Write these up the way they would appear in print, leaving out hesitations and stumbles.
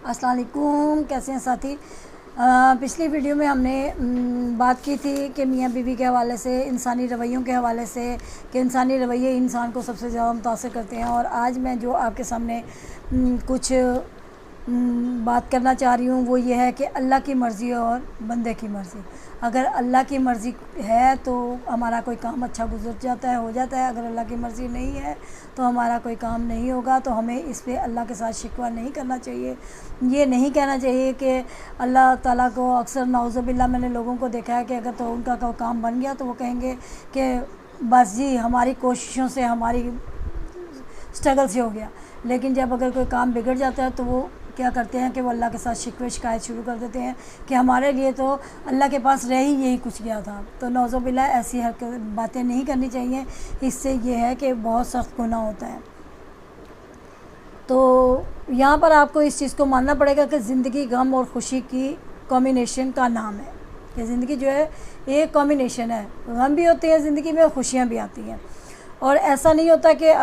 السلام علیکم، کیسے ہیں ساتھی؟ پچھلی ویڈیو میں ہم نے بات کی تھی کہ میاں بیوی کے حوالے سے، انسانی رویوں کے حوالے سے، کہ انسانی رویے انسان کو سب سے زیادہ متاثر کرتے ہیں۔ اور آج میں جو آپ کے سامنے کچھ بات کرنا چاہ رہی ہوں وہ یہ ہے کہ اللہ کی مرضی اور بندے کی مرضی۔ اگر اللہ کی مرضی ہے تو ہمارا کوئی کام اچھا گزر جاتا ہے، ہو جاتا ہے۔ اگر اللہ کی مرضی نہیں ہے تو ہمارا کوئی کام نہیں ہوگا۔ تو ہمیں اس پہ اللہ کے ساتھ شکوہ نہیں کرنا چاہیے۔ یہ نہیں کہنا چاہیے کہ اللہ تعالیٰ کو، اکثر نعوذ باللہ میں نے لوگوں کو دیکھا ہے کہ اگر تو ان کا کام بن گیا تو وہ کہیں گے کہ بس جی ہماری کوششوں سے، ہماری اسٹرگل سے ہو گیا۔ لیکن جب اگر کوئی کام بگڑ جاتا ہے تو وہ کیا کرتے ہیں کہ وہ اللہ کے ساتھ شکوے شکایت شروع کر دیتے ہیں کہ ہمارے لیے تو اللہ کے پاس رہ ہی یہی کچھ گیا تھا۔ تو نعوذ باللہ ایسی باتیں نہیں کرنی چاہیے، اس سے یہ ہے کہ بہت سخت گناہ ہوتا ہے۔ تو یہاں پر آپ کو اس چیز کو ماننا پڑے گا کہ زندگی غم اور خوشی کی کمبینیشن کا نام ہے، کہ زندگی جو ہے ایک کمبینیشن ہے، غم بھی ہوتے ہیں زندگی میں، خوشیاں بھی آتی ہیں۔ اور ایسا نہیں ہوتا کہ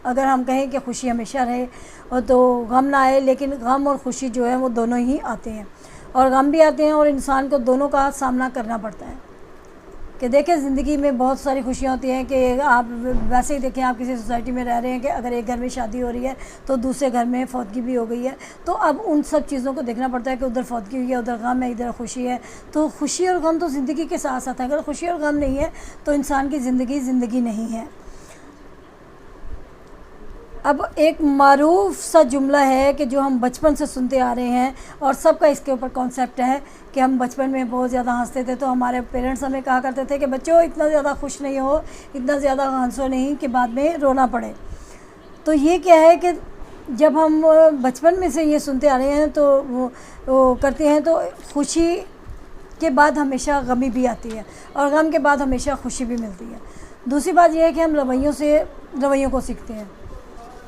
اگر ہم کہیں کہ خوشی ہمیشہ رہے اور تو غم نہ آئے، لیکن غم اور خوشی جو ہے وہ دونوں ہی آتے ہیں، اور غم بھی آتے ہیں اور انسان کو دونوں کا سامنا کرنا پڑتا ہے۔ کہ دیکھیں زندگی میں بہت ساری خوشیاں ہوتی ہیں کہ آپ ویسے ہی دیکھیں، آپ کسی سوسائٹی میں رہ رہے ہیں کہ اگر ایک گھر میں شادی ہو رہی ہے تو دوسرے گھر میں فوتگی بھی ہو گئی ہے، تو اب ان سب چیزوں کو دیکھنا پڑتا ہے کہ ادھر فوتگی ہوئی ہے، ادھر غم ہے، ادھر خوشی ہے۔ تو خوشی اور غم تو زندگی کے ساتھ ساتھ ہے۔ اگر خوشی اور غم نہیں ہے تو انسان کی زندگی نہیں ہے۔ اب ایک معروف سا جملہ ہے کہ جو ہم بچپن سے سنتے آ رہے ہیں، اور سب کا اس کے اوپر کانسیپٹ ہے کہ ہم بچپن میں بہت زیادہ ہنستے تھے تو ہمارے پیرنٹس ہمیں کہا کرتے تھے کہ بچوں اتنا زیادہ خوش نہیں ہو، اتنا زیادہ ہنسو نہیں کہ بعد میں رونا پڑے۔ تو یہ کیا ہے کہ جب ہم بچپن میں سے یہ سنتے آ رہے ہیں تو وہ کرتے ہیں، تو خوشی کے بعد ہمیشہ غمی بھی آتی ہے، اور غم کے بعد ہمیشہ خوشی بھی ملتی ہے۔ دوسری بات یہ ہے کہ ہم رویوں کو سیکھتے ہیں،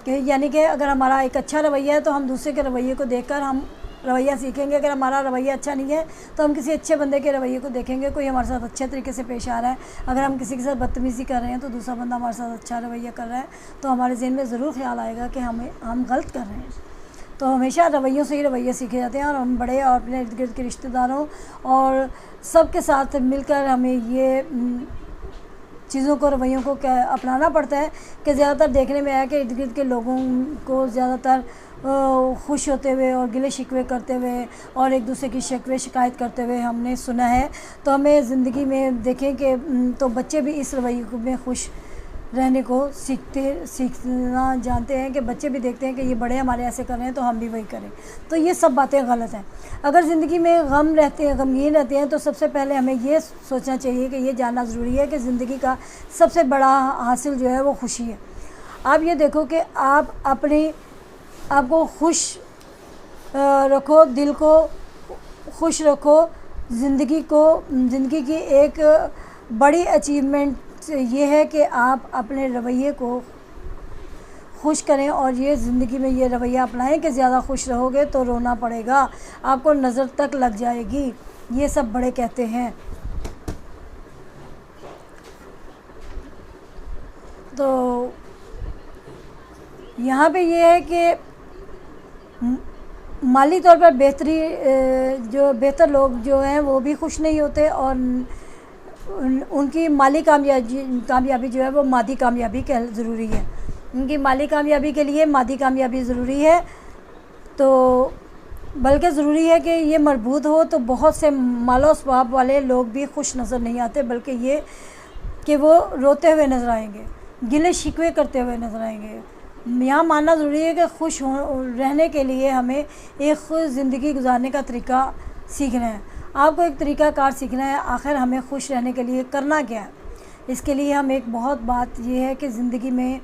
کہ یعنی کہ اگر ہمارا ایک اچھا رویہ ہے تو ہم دوسرے کے رویے کو دیکھ کر ہم رویہ سیکھیں گے۔ اگر ہمارا رویہ اچھا نہیں ہے تو ہم کسی اچھے بندے کے رویے کو دیکھیں گے، کوئی ہمارے ساتھ اچھے طریقے سے پیش آ رہا ہے۔ اگر ہم کسی کے ساتھ بدتمیزی کر رہے ہیں تو دوسرا بندہ ہمارے ساتھ اچھا رویہ کر رہا ہے تو ہمارے ذہن میں ضرور خیال آئے گا کہ ہم غلط کر رہے ہیں۔ تو ہمیشہ رویوں سے ہی رویے سیکھے جاتے ہیں، اور ہم بڑے اور اپنے ارد گرد کے رشتہ داروں اور سب کے ساتھ مل کر ہمیں یہ چیزوں کو، رویوں کو اپنانا پڑتا ہے۔ کہ زیادہ تر دیکھنے میں آیا کہ ارد گرد کے لوگوں کو زیادہ تر خوش ہوتے ہوئے اور گلے شکوے کرتے ہوئے اور ایک دوسرے کی شکوے شکایت کرتے ہوئے ہم نے سنا ہے۔ تو ہمیں زندگی میں دیکھیں کہ تو بچے بھی اس رویے میں خوش رہنے کو سیکھنا جانتے ہیں، کہ بچے بھی دیکھتے ہیں کہ یہ بڑے ہمارے ایسے کر رہے ہیں تو ہم بھی وہی کریں۔ تو یہ سب باتیں غلط ہیں۔ اگر زندگی میں غمگین رہتے ہیں تو سب سے پہلے ہمیں یہ سوچنا چاہیے کہ یہ جاننا ضروری ہے کہ زندگی کا سب سے بڑا حاصل جو ہے وہ خوشی ہے۔ آپ یہ دیکھو کہ آپ کو خوش رکھو، دل کو خوش رکھو۔ زندگی کی ایک بڑی اچیومنٹ یہ ہے کہ آپ اپنے رویے کو خوش کریں، اور یہ زندگی میں یہ رویہ اپنائیں کہ زیادہ خوش رہو گے تو رونا پڑے گا، آپ کو نظر تک لگ جائے گی۔ یہ سب بڑے کہتے ہیں۔ تو یہاں پہ یہ ہے کہ مالی طور پر بہتر لوگ جو ہیں وہ بھی خوش نہیں ہوتے، اور ان کی مالی کامیابی جو ہے وہ مادی کامیابی ضروری ہے۔ ان کی مالی کامیابی کے لیے مادی کامیابی ضروری ہے، تو بلکہ ضروری ہے کہ یہ مربوط ہو۔ تو بہت سے مال و اسباب والے لوگ بھی خوش نظر نہیں آتے، بلکہ یہ کہ وہ روتے ہوئے نظر آئیں گے، گلے شکوے کرتے ہوئے نظر آئیں گے۔ یہاں ماننا ضروری ہے کہ خوش رہنے کے لیے ہمیں ایک خوش زندگی گزارنے کا طریقہ سیکھنا ہے۔ آپ کو ایک طریقہ کار سیکھنا ہے، آخر ہمیں خوش رہنے کے لیے کرنا کیا ہے۔ اس کے لیے ہم ایک بہت بات یہ ہے کہ زندگی میں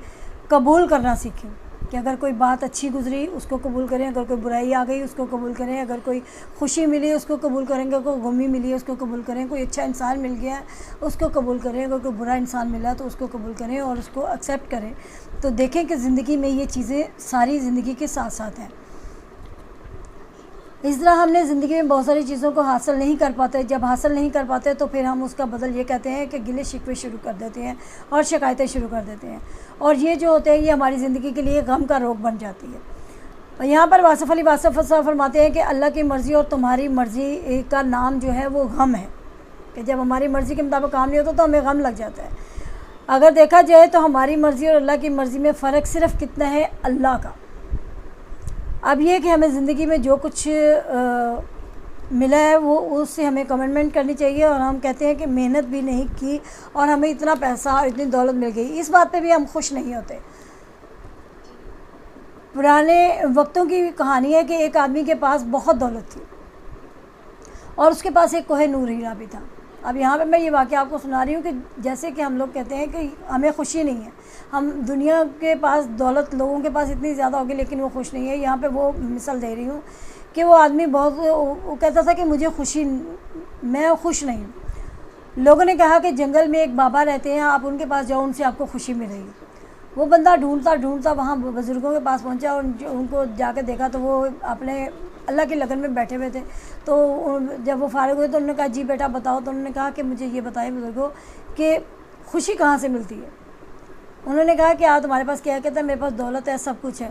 قبول کرنا سیکھیں، کہ اگر کوئی بات اچھی گزری اس کو قبول کریں، اگر کوئی برائی آ گئی اس کو قبول کریں، اگر کوئی خوشی ملی اس کو قبول کریں گے، کوئی غمی ملی اس کو قبول کریں، کوئی اچھا انسان مل گیا ہے اس کو قبول کریں، اگر کوئی برا انسان ملا تو اس کو قبول کریں اور اس کو ایکسیپٹ کریں۔ تو دیکھیں کہ زندگی میں یہ چیزیں ساری زندگی کے ساتھ ساتھ ہیں۔ اس طرح ہم نے زندگی میں بہت ساری چیزوں کو حاصل نہیں کر پاتے۔ جب حاصل نہیں کر پاتے تو پھر ہم اس کا بدل یہ کہتے ہیں کہ گلے شکوے شروع کر دیتے ہیں اور شکایتیں شروع کر دیتے ہیں، اور یہ جو ہوتے ہیں یہ ہماری زندگی کے لیے غم کا روگ بن جاتی ہے۔ اور یہاں پر واصف علی واصف صاحب فرماتے ہیں کہ اللہ کی مرضی اور تمہاری مرضی کا نام جو ہے وہ غم ہے، کہ جب ہماری مرضی کے مطابق کام نہیں ہوتا تو ہمیں غم لگ جاتا ہے۔ اگر دیکھا جائے تو ہماری مرضی اور اللہ کی مرضی میں فرق صرف کتنا ہے، اللہ کا۔ اب یہ کہ ہمیں زندگی میں جو کچھ ملا ہے وہ اس سے ہمیں کمٹمنٹ کرنی چاہیے، اور ہم کہتے ہیں کہ محنت بھی نہیں کی اور ہمیں اتنا پیسہ اور اتنی دولت مل گئی، اس بات پہ بھی ہم خوش نہیں ہوتے۔ پرانے وقتوں کی کہانی ہے کہ ایک آدمی کے پاس بہت دولت تھی اور اس کے پاس ایک کوہ نور ہیرا بھی تھا۔ اب یہاں پہ میں یہ واقعہ آپ کو سنا رہی ہوں کہ جیسے کہ ہم لوگ کہتے ہیں کہ ہمیں خوشی نہیں ہے، ہم دنیا کے پاس دولت لوگوں کے پاس اتنی زیادہ ہوگی لیکن وہ خوش نہیں ہے۔ یہاں پہ وہ مثال دے رہی ہوں کہ وہ آدمی وہ کہتا تھا کہ مجھے خوشی، میں خوش نہیں ہوں۔ لوگوں نے کہا کہ جنگل میں ایک بابا رہتے ہیں، آپ ان کے پاس جاؤ، ان سے آپ کو خوشی ملے گی۔ وہ بندہ ڈھونڈتا وہاں بزرگوں کے پاس پہنچا اور ان کو جا کے دیکھا تو وہ اپنے اللہ کی لگن میں بیٹھے ہوئے تھے۔ تو جب وہ فارغ ہوئے تو انہوں نے کہا جی بیٹا بتاؤ، تو انہوں نے کہا کہ مجھے یہ بتائیں بزرگوں کہ خوشی کہاں سے ملتی ہے۔ انہوں نے کہا کہ تمہارے پاس کیا؟ کہتا ہے میرے پاس دولت ہے، سب کچھ ہے،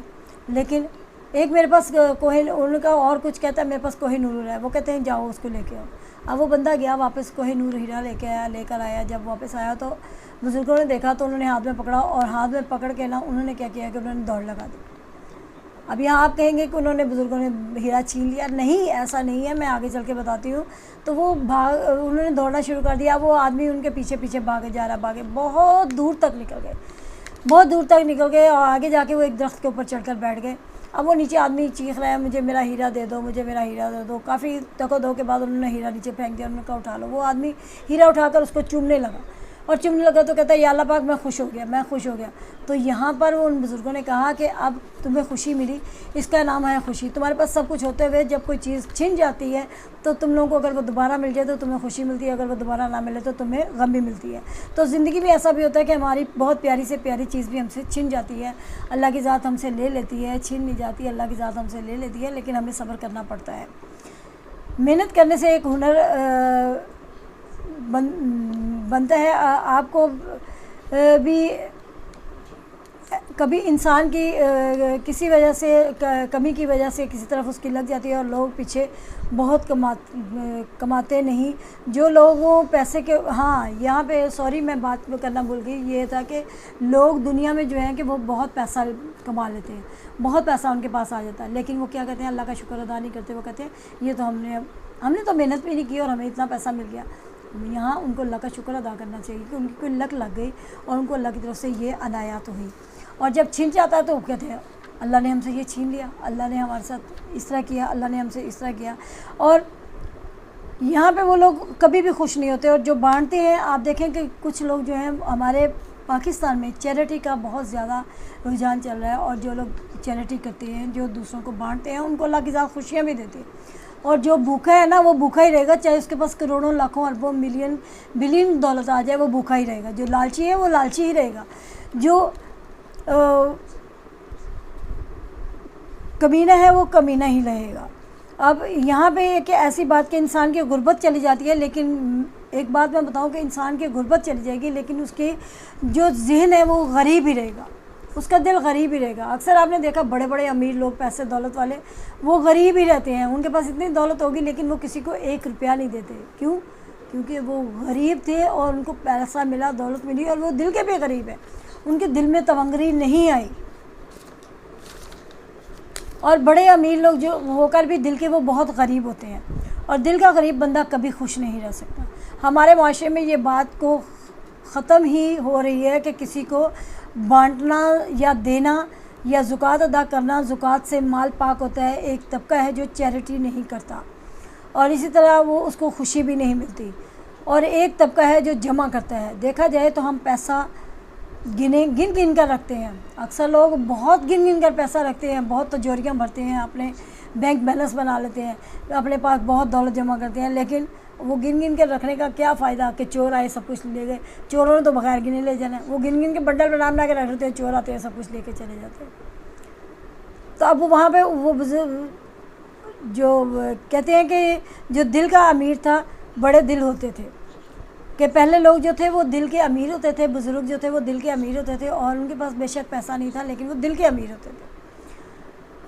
لیکن ایک میرے پاس انہوں نے کہا اور کچھ؟ کہتا ہے میرے پاس کوہ نور ہے۔ وہ کہتے ہیں جاؤ اس کو لے کے آؤ۔ اب وہ بندہ گیا واپس، کوہ نور ہیرا لے کر آیا۔ جب واپس آیا تو بزرگوں نے دیکھا تو انہوں نے ہاتھ میں پکڑا، اور ہاتھ میں پکڑ کے انہوں نے کیا کیا کہ انہوں نے دوڑ لگا دی۔ اب یہاں آپ کہیں گے کہ انہوں نے بزرگوں نے ہیرا چھین لیا، نہیں، ایسا نہیں ہے، میں آگے چل کے بتاتی ہوں۔ تو وہ انہوں نے دوڑنا شروع کر دیا، وہ آدمی ان کے پیچھے پیچھے بھاگے جا رہا، بہت دور تک نکل گئے اور آگے جا کے وہ ایک درخت کے اوپر چڑھ کر بیٹھ گئے۔ اب وہ نیچے آدمی چیخ رہا ہے مجھے میرا ہیرا دے دو، مجھے میرا ہیرا دے دو۔ کافی تک و دو کے بعد انہوں نے ہیرا نیچے پھینک دیا، انہوں نے کہا اٹھا لو۔ وہ آدمی ہیرا اٹھا کر اس کو چومنے لگا تو کہتا ہے یا اللہ پاک میں خوش ہو گیا۔ تو یہاں پر ان بزرگوں نے کہا کہ اب تمہیں خوشی ملی، اس کا نام ہے خوشی۔ تمہارے پاس سب کچھ ہوتے ہوئے جب کوئی چیز چھن جاتی ہے تو تم لوگوں کو اگر وہ دوبارہ مل جائے تو تمہیں خوشی ملتی ہے، اگر وہ دوبارہ نہ ملے تو تمہیں غم بھی ملتی ہے۔ تو زندگی میں ایسا بھی ہوتا ہے کہ ہماری بہت پیاری سے پیاری چیز بھی ہم سے چھن جاتی ہے، اللہ کی ذات ہم سے لے لیتی ہے، چھن نہیں جاتی، اللہ کی ذات ہم سے لے لیتی ہے، لیکن ہمیں صبر کرنا پڑتا ہے۔ محنت کرنے سے ایک ہنر بنتا ہے۔ آپ کو بھی کبھی انسان کی کسی وجہ سے، کمی کی وجہ سے کسی طرف اس کی لگ جاتی ہے اور لوگ پیچھے بہت کماتے نہیں، جو لوگوں پیسے کے، ہاں یہاں پہ سوری میں بات کرنا بھول گئی، یہ تھا کہ لوگ دنیا میں جو ہیں کہ وہ بہت پیسہ کما لیتے ہیں، بہت پیسہ ان کے پاس آ جاتا ہے، لیکن وہ کیا کہتے ہیں، اللہ کا شکر ادا نہیں کرتے۔ وہ کہتے ہیں یہ تو ہم نے تو محنت بھی نہیں کی اور ہمیں اتنا پیسہ مل گیا۔ یہاں ان کو اللہ کا شکر ادا کرنا چاہیے کہ ان کی کوئی لک لگ گئی اور ان کو اللہ کی طرف سے یہ عنایات ہوئی۔ اور جب چھن جاتا ہے تو وہ کہتے ہیں اللہ نے ہم سے یہ چھین لیا، اللہ نے ہمارے ساتھ اس طرح کیا، اللہ نے ہم سے اس طرح کیا۔ اور یہاں پہ وہ لوگ کبھی بھی خوش نہیں ہوتے، اور جو بانٹتے ہیں، آپ دیکھیں کہ کچھ لوگ جو ہیں ہمارے پاکستان میں چیریٹی کا بہت زیادہ رجحان چل رہا ہے، اور جو لوگ چیریٹی کرتے ہیں، جو دوسروں کو بانٹتے ہیں، ان کو اللہ کی ذات خوشیاں بھی دیتے ہیں۔ اور جو بھوکا ہے نا وہ بھوکا ہی رہے گا، چاہے اس کے پاس کروڑوں لاکھوں اربوں بلین دولت آ جائے، وہ بھوکا ہی رہے گا۔ جو لالچی ہے وہ لالچی ہی رہے گا، جو کمینہ ہے وہ کمینہ ہی رہے گا۔ اب یہاں پہ ایک ایسی بات کہ انسان کی غربت چلی جاتی ہے، لیکن ایک بات میں بتاؤں کہ انسان کی غربت چلی جائے گی لیکن اس کی جو ذہن ہے وہ غریب ہی رہے گا، اس کا دل غریب ہی رہے گا۔ اکثر آپ نے دیکھا بڑے بڑے امیر لوگ، پیسے دولت والے، وہ غریب ہی رہتے ہیں، ان کے پاس اتنی دولت ہوگی لیکن وہ کسی کو 1 روپیہ نہیں دیتے۔ کیوں؟ کیونکہ وہ غریب تھے اور ان کو پیسہ ملا، دولت ملی، اور وہ دل کے بھی غریب ہیں، ان کے دل میں تونگری نہیں آئی۔ اور بڑے امیر لوگ جو ہو کر بھی دل کے وہ بہت غریب ہوتے ہیں، اور دل کا غریب بندہ کبھی خوش نہیں رہ سکتا۔ ہمارے معاشرے میں یہ بات کو ختم ہی ہو رہی ہے کہ کسی کو بانٹنا یا دینا یا زکوٰۃ ادا کرنا، زکوٰۃ سے مال پاک ہوتا ہے۔ ایک طبقہ ہے جو چیریٹی نہیں کرتا، اور اسی طرح وہ اس کو خوشی بھی نہیں ملتی، اور ایک طبقہ ہے جو جمع کرتا ہے۔ دیکھا جائے تو ہم پیسہ گن کر رکھتے ہیں، اکثر لوگ بہت گن کر پیسہ رکھتے ہیں، بہت تجوریاں بھرتے ہیں، اپنے بینک بیلنس بنا لیتے ہیں، اپنے پاس بہت دولت جمع کرتے ہیں، لیکن وہ گن کر رکھنے کا کیا فائدہ کہ چور آئے سب کچھ لے گئے۔ چوروں نے تو بغیر گنے لے جانا ہے، وہ گن کے بنڈل بنا کے رکھ لیتے ہیں، چور آتے ہیں سب کچھ لے کے چلے جاتے ہیں۔ تو اب وہاں پہ وہ جو کہتے ہیں کہ جو دل کا امیر تھا، بڑے دل ہوتے تھے، کہ پہلے لوگ جو تھے وہ دل کے امیر ہوتے تھے، بزرگ جو تھے وہ دل کے امیر ہوتے تھے، اور ان کے پاس بے شک پیسہ نہیں تھا لیکن وہ دل کے امیر ہوتے تھے۔